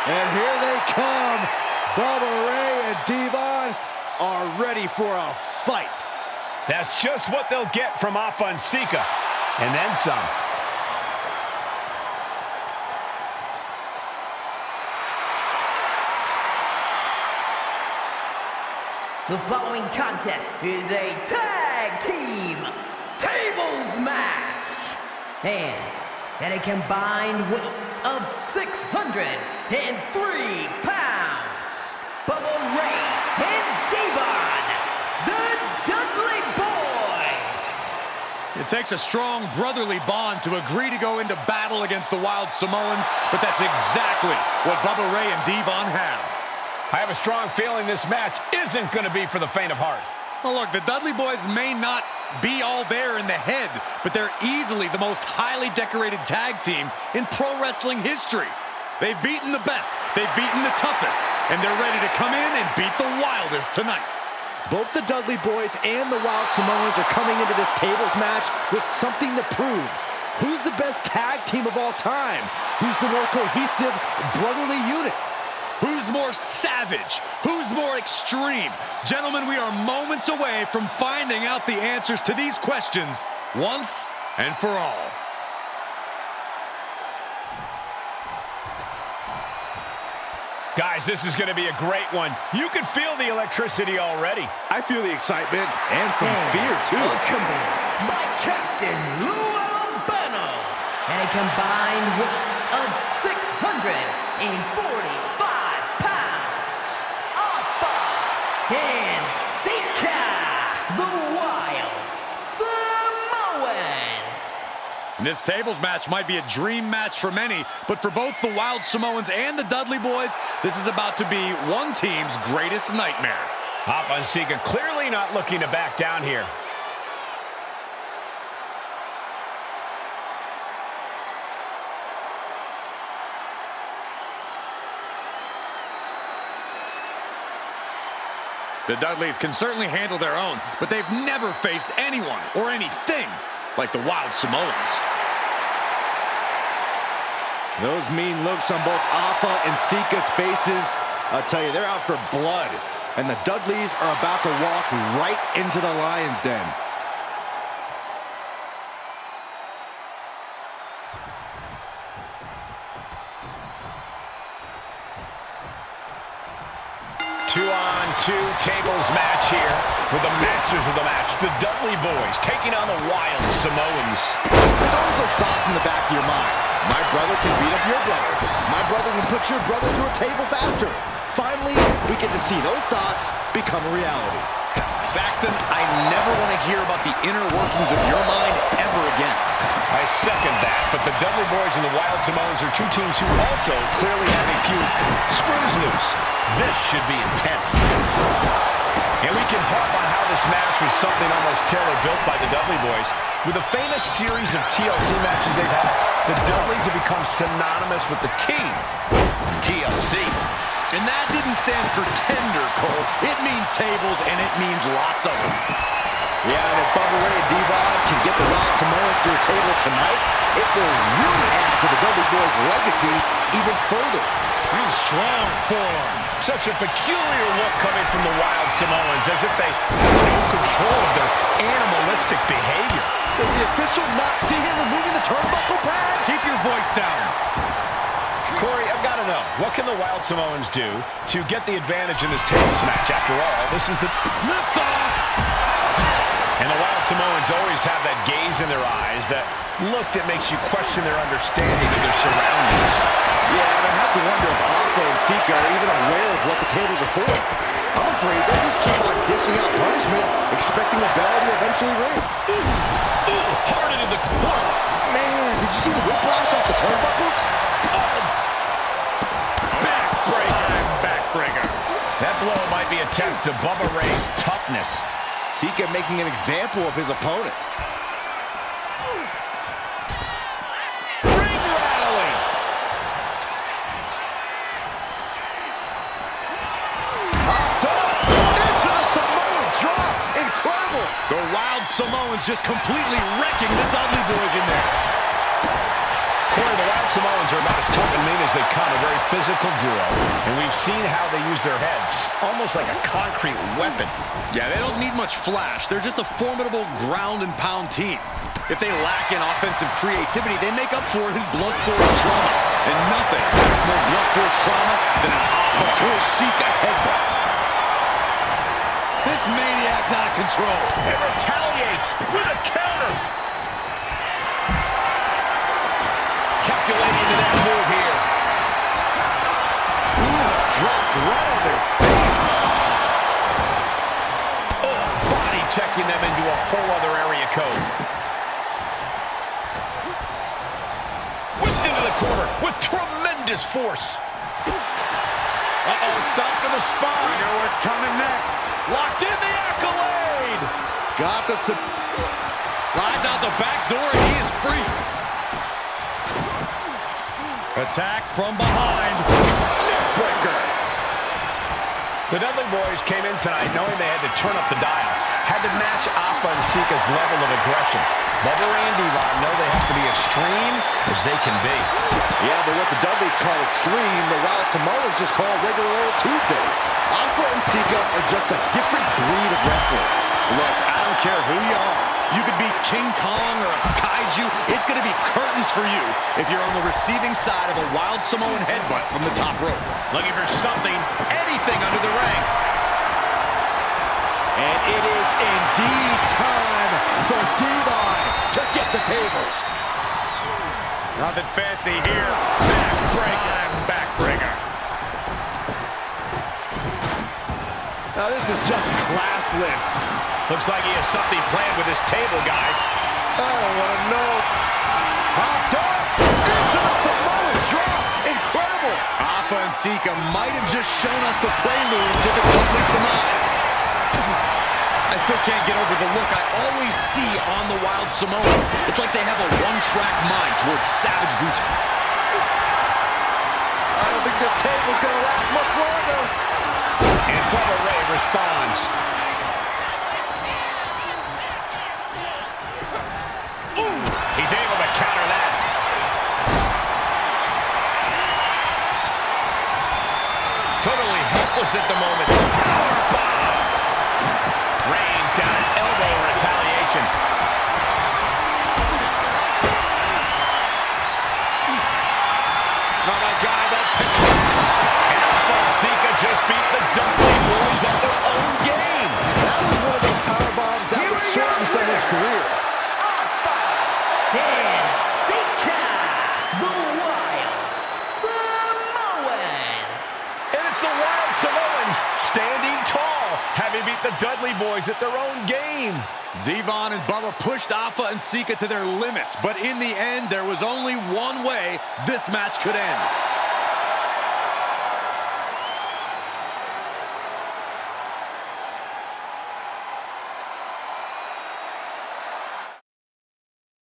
And here they come. Bubba Ray and Devon are ready for a fight. That's just what they'll get from Sika. And then some. The following contest is a tag team tables match. And at a combined weight of 603 pounds, Bubba Ray and Devon, the Dudley Boyz. It takes a strong brotherly bond to agree to go into battle against the Wild Samoans, but that's exactly what Bubba Ray and Devon have. I have a strong feeling this match isn't going to be for the faint of heart. Well, look, the Dudley Boyz may not be all there in the head, but they're easily the most highly decorated tag team in pro wrestling history. They've beaten the best, they've beaten the toughest, and they're ready to come in and beat the wildest tonight. Both the Dudley Boyz and the Wild Samoans are coming into this tables match with something to prove. Who's the best tag team of all time? Who's the more cohesive, brotherly unit? Who's more savage? Who's more extreme? Gentlemen, we are moments away from finding out the answers to these questions once and for all. Guys, this is going to be a great one. You can feel the electricity already. I feel the excitement and some fear, too. Accompanied by Captain Lou Albano and a combined weight of 645 pounds. Alpha and Sika, the Wild Samoans. And this tables match might be a dream match for many, but for both the Wild Samoans and the Dudley Boyz, this is about to be one team's greatest nightmare. Alpha and Sika clearly not looking to back down here. The Dudleys can certainly handle their own, but they've never faced anyone or anything like the Wild Samoans. Those mean looks on both Alpha and Sika's faces, I'll tell you, they're out for blood. And the Dudleys are about to walk right into the lion's den. Two-on-two tables match here with the masters of the match, the Dudley Boyz, taking on the Wild Samoans. There's always those thoughts in the back of your mind. My brother can beat up your brother. My brother can put your brother through a table faster. Finally, we get to see those thoughts become a reality. Saxton, I never want to hear about the inner workings of your mind ever again. I second that, but the Dudley Boyz and the Wild Samoans are two teams who also clearly have a few screws loose. This should be intense. And we can harp on how this match was something almost tailor-built by the Dudley Boyz. With a famous series of TLC matches they've had, the Dudleys have become synonymous with the team, TLC. And that didn't stand for tender, Cole. It means tables, and it means lots of them. Yeah, and if Bubba Ray and Devon can get the Wild Samoans to a table tonight, it will really add to the Dudley Boyz' legacy even further. Strong forearm. Such a peculiar look coming from the Wild Samoans, as if they have no control of their animalistic behavior. Does the official not see him removing the turnbuckle pad? Keep your voice down. Corey, I've got to know, what can the Wild Samoans do to get the advantage in this tables match? After all, this is the lift off. And the Wild Samoans always have that gaze in their eyes, that look that makes you question their understanding of their surroundings. Yeah, and I have to wonder if Alpha and Sika are even aware of what the tables are for. I'm afraid they'll just keep on dishing out punishment, expecting the bell to eventually ring. Hard into the corner. Man, did you see the whiplash off the turnbuckles? Backbreaker. That blow might be a test to Bubba Ray's toughness. Sika making an example of his opponent. Ring rattling. Up top, into the Samoan drop. Incredible. The Wild Samoans just completely wrecking the Dudley Boyz in there. Corey, the Wild Samoans are about as tough and mean as they come, a very physical duo. And we've seen how they use their heads, almost like a concrete weapon. Yeah, they don't need much flash. They're just a formidable ground and pound team. If they lack in offensive creativity, they make up for it in blunt force trauma. And nothing has more blunt force trauma than an Alpha or Sika headbutt. This maniac's out of control. And retaliates with a counter. Calculating the next move here. Ooh, dropped right on their face. Oh, body checking them into a whole other area code. Whipped into the corner with tremendous force. Uh-oh, stop to the spine. We know what's coming next. Locked in the accolade. Got the... Slides out the back door and he is free. Attack from behind. Neckbreaker. The Dudley Boyz came in tonight knowing they had to turn up the dial. Had to match Alpha and Sika's level of aggression. Bubba and Devon know they have to be extreme as they can be. Yeah, but what the Dudleys call extreme, the Wild Samoans just call regular old Tuesday. Alpha and Sika are just a different breed of wrestler. Look, I don't care who you are. You could be King Kong or a kaiju. It's going to be curtains for you if you're on the receiving side of a Wild Samoan headbutt from the top rope. Looking for something, anything under the ring. And it is indeed time for Devon to get the tables. Nothing fancy here. Backbreaker. Now this is just classless. Looks like he has something planned with his table, guys. I don't want to know. Popped up into the Samoan drop. Incredible. Alpha and Sika might have just shown us the prelude to the Dudley's demise. I still can't get over the look I always see on the Wild Samoans. It's like they have a one-track mind towards savage brutality. I don't think this table's going to last much longer. And Bubba Ray responds. Ooh, he's able to counter that. Totally helpless at the moment. Powerbomb. Reigns down an elbow in retaliation. Oh my God, that's... And Alpha and Sika just beat the Dudley Boyz at their own game. That was one of those power bombs that would shorten someone's career. And Sika, the Wild Samoans. And it's the Wild Samoans standing tall, having beat the Dudley Boyz at their own game. Devon and Bubba pushed Alpha and Sika to their limits, but in the end, there was only one way this match could end.